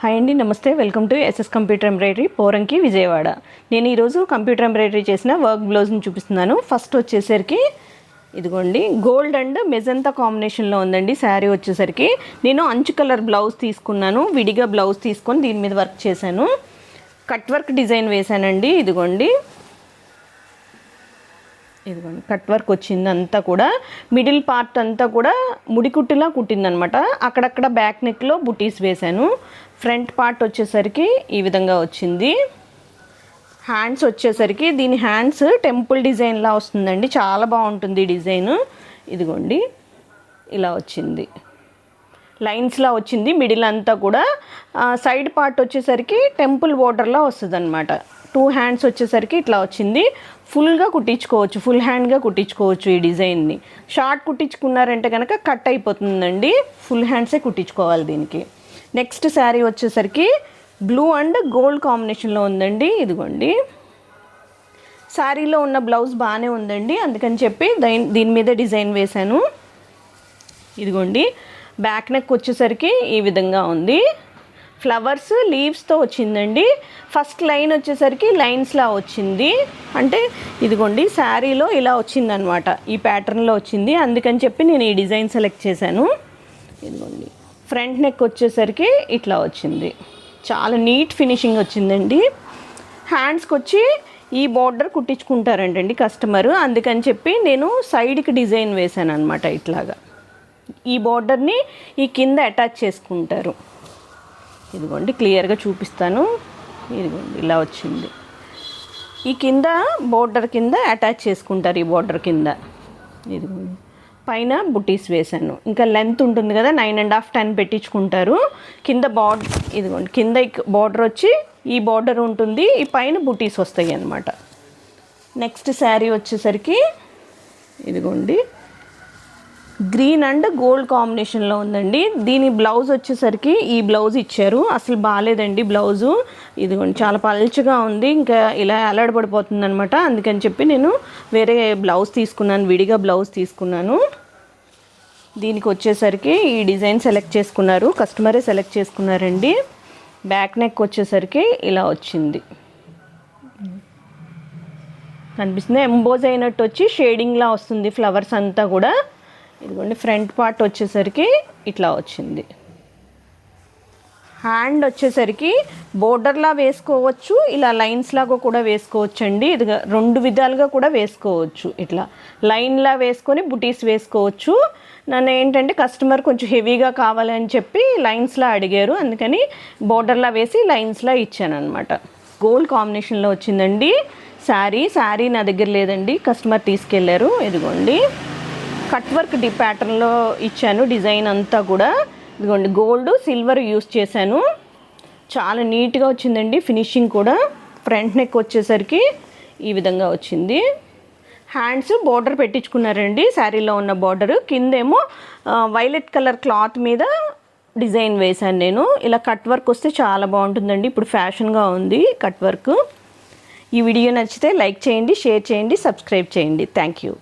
Hi అండి, నమస్తే. Welcome to SS computer embroidery, Poranki, Vijayawada. నేను ఈరోజు కంప్యూటర్ ఎంబ్రాయిడరీ చేసిన వర్క్ బ్లౌజ్ని చూపిస్తున్నాను. ఫస్ట్ వచ్చేసరికి ఇదిగోండి, గోల్డ్ అండ్ మెజంతా కాంబినేషన్లో ఉందండి శారీ. వచ్చేసరికి నేను అంచు కలర్ బ్లౌజ్ తీసుకున్నాను, విడిగా బ్లౌజ్ తీసుకొని దీని మీద వర్క్ చేశాను. కట్ వర్క్ డిజైన్ వేశానండి. ఇదిగోండి కట్ వర్క్ వచ్చింది. అంతా కూడా మిడిల్ పార్ట్ అంతా కూడా ముడికుట్టులా కుట్టిందనమాట. అక్కడక్కడ బ్యాక్ నెక్లో బుటీస్ వేశాను. ఫ్రంట్ పార్ట్ వచ్చేసరికి ఈ విధంగా వచ్చింది. హ్యాండ్స్ వచ్చేసరికి దీని హ్యాండ్స్ టెంపుల్ డిజైన్లా వస్తుందండి, చాలా బాగుంటుంది డిజైన్. ఇదిగోండి ఇలా వచ్చింది, లైన్స్లా వచ్చింది. మిడిల్ అంతా కూడా సైడ్ పార్ట్ వచ్చేసరికి టెంపుల్ బోర్డర్లా వస్తుంది అనమాట. 2 హ్యాండ్స్ వచ్చేసరికి ఇట్లా వచ్చింది. ఫుల్గా కుట్టించుకోవచ్చు, ఫుల్ హ్యాండ్గా కుట్టించుకోవచ్చు ఈ డిజైన్ని. షార్ట్ కుట్టించుకున్నారంటే కనుక కట్ అయిపోతుందండి, ఫుల్ హ్యాండ్సే కుట్టించుకోవాలి దీనికి. నెక్స్ట్ శారీ వచ్చేసరికి బ్లూ అండ్ గోల్డ్ కాంబినేషన్లో ఉందండి. ఇదిగోండి శారీలో ఉన్న బ్లౌజ్ బాగానే ఉందండి, అందుకని చెప్పి దీని మీద డిజైన్ వేశాను. ఇదిగోండి బ్యాక్ నెక్ వచ్చేసరికి ఈ విధంగా ఉంది. ఫ్లవర్స్ లీవ్స్తో వచ్చిందండి. ఫస్ట్ లైన్ వచ్చేసరికి లైన్స్లా వచ్చింది, అంటే ఇదిగోండి శారీలో ఇలా వచ్చిందనమాట, ఈ ప్యాటర్న్లో వచ్చింది. అందుకని చెప్పి నేను ఈ డిజైన్ సెలెక్ట్ చేశాను. ఇదిగోండి ఫ్రంట్ నెక్ వచ్చేసరికి ఇట్లా వచ్చింది, చాలా నీట్ ఫినిషింగ్ వచ్చిందండి. హ్యాండ్స్కి వచ్చి ఈ బార్డర్ కుట్టించుకుంటారంటండి కస్టమరు, అందుకని చెప్పి నేను సైడ్కి డిజైన్ వేశాను అనమాట. ఇట్లాగా ఈ బార్డర్ని ఈ కింద అటాచ్ చేసుకుంటారు. ఇదిగోండి క్లియర్గా చూపిస్తాను. ఇదిగోండి ఇలా వచ్చింది, ఈ కింద బోర్డర్ కింద అటాచ్ చేసుకుంటారు, ఈ బోర్డర్ కింద. ఇదిగోండి పైన బుటీస్ వేశాను. ఇంకా లెంత్ ఉంటుంది కదా, 9.5 10 పెట్టించుకుంటారు కింద బార్డర్. ఇదిగోండి కింద బార్డర్ వచ్చి ఈ బార్డర్ ఉంటుంది, ఈ పైన బుటీస్ వస్తాయి అన్నమాట. నెక్స్ట్ శారీ వచ్చేసరికి ఇదిగోండి గ్రీన్ అండ్ గోల్డ్ కాంబినేషన్లో ఉందండి. దీని బ్లౌజ్ వచ్చేసరికి ఈ బ్లౌజ్ ఇచ్చారు, అసలు బాగాలేదండి బ్లౌజు. ఇదిగోండి చాలా పల్చగా ఉంది, ఇంకా ఇలా అలడబడిపోతుంది అనమాట. అందుకని చెప్పి నేను వేరే బ్లౌజ్ తీసుకున్నాను, విడిగా బ్లౌజ్ తీసుకున్నాను. దీనికి వచ్చేసరికి ఈ డిజైన్ సెలెక్ట్ చేసుకున్నారు, కస్టమరే సెలెక్ట్ చేసుకున్నారండి. బ్యాక్ నెక్ వచ్చేసరికి ఇలా వచ్చింది, కనిపిస్తుంది. ఎంబోజ్ అయినట్టు వచ్చి షేడింగ్లా వస్తుంది ఫ్లవర్స్ అంతా కూడా. ఇదిగోండి ఫ్రంట్ పార్ట్ వచ్చేసరికి ఇట్లా వచ్చింది. హ్యాండ్ వచ్చేసరికి బోర్డర్లా వేసుకోవచ్చు, ఇలా లైన్స్ లాగా కూడా వేసుకోవచ్చు అండి. ఇది 2 విధాలుగా కూడా వేసుకోవచ్చు. ఇట్లా లైన్లా వేసుకొని బుటీస్ వేసుకోవచ్చు. నన్ను ఏంటంటే కస్టమర్ కొంచెం హెవీగా కావాలని చెప్పి లైన్స్లా అడిగారు, అందుకని బోర్డర్లా వేసి లైన్స్లా ఇచ్చాను అనమాట. గోల్డ్ కాంబినేషన్లో వచ్చిందండి శారీ నా దగ్గర లేదండి, కస్టమర్ తీసుకెళ్లారు. ఇదిగోండి కట్ వర్క్ ప్యాటర్న్లో ఇచ్చాను డిజైన్ అంతా కూడా. ఇదిగోండి గోల్డ్ సిల్వర్ యూస్ చేశాను, చాలా నీట్గా వచ్చిందండి ఫినిషింగ్ కూడా. ఫ్రంట్ నెక్ వచ్చేసరికి ఈ విధంగా వచ్చింది. హ్యాండ్స్ బోర్డర్ పెట్టించుకున్నారండి, శారీలో ఉన్న బోర్డరు. కిందేమో వైలెట్ కలర్ క్లాత్ మీద డిజైన్ వేశాను నేను. ఇలా కట్ వర్క్ వస్తే చాలా బాగుంటుందండి, ఇప్పుడు ఫ్యాషన్గా ఉంది కట్ వర్క్. ఈ వీడియో నచ్చితే లైక్ చేయండి, షేర్ చేయండి, సబ్స్క్రైబ్ చేయండి. Thank you.